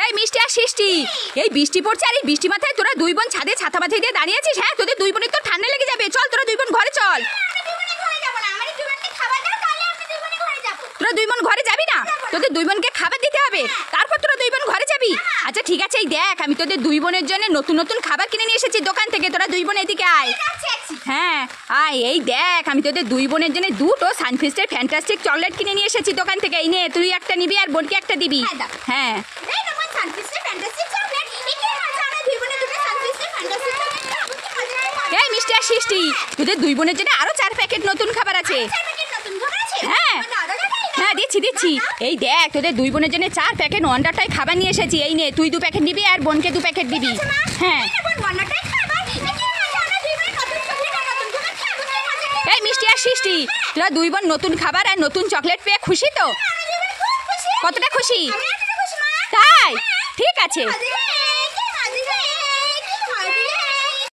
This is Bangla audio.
এই মিষ্টি আর সৃষ্টি, এই বৃষ্টি পড়ছে আর এই বৃষ্টি মাথায় তোরা দুই বোন ছাদে ছাতা মাথায় দিয়ে দাঁড়িয়ে আছিস। হ্যাঁ, তোদের দুই বোনের তো ঠান্ডা লেগে যাবে। চল তোরা দুই বোন ঘরে চল। তোরা দুই বোন ঘরে যাবি না? তোদের দুই বোনকে খাবার দিতে হবে, তারপর তোরা দুই বোন ঘরে যাবি। আচ্ছা ঠিক আছে, এই দেখ আমি তোদের দুই বোনের জন্য নতুন নতুন খাবার কিনে নিয়ে এসেছি দোকান থেকে। তোরা দুই বোন এদিকে আয়। হ্যাঁ আয়, এই দেখ আমি তোদের দুই বোনের জন্য দুটো সানফিস্টের ফ্যান্টাস্টিক চকলেট কিনে নিয়ে এসেছি দোকান থেকে। এই নে, তুই একটা নিবি আর বোনকে একটা দিবি। হ্যাঁ এই মিষ্টি আর সৃষ্টি, তোদের দুই বোনের জন্য আরো 4 প্যাকেট নতুন খাবার আছে। হ্যাঁ হ্যাঁ দিচ্ছি দিচ্ছি। এই দেখ তোদের দুই বোনের জন্য 4 প্যাকেট ওয়ান্ডারটাই খাবার নিয়ে এসেছি। এই নে, তুই 2 প্যাকেট দিবি আর বোনকে 2 প্যাকেট দিবি। হ্যাঁ এই মিষ্টি আর সৃষ্টি, তোরা দুই বোন নতুন খাবার আর নতুন চকলেট পেয়ে খুশি তো? কতটা খুশি? তাই ঠিক আছে।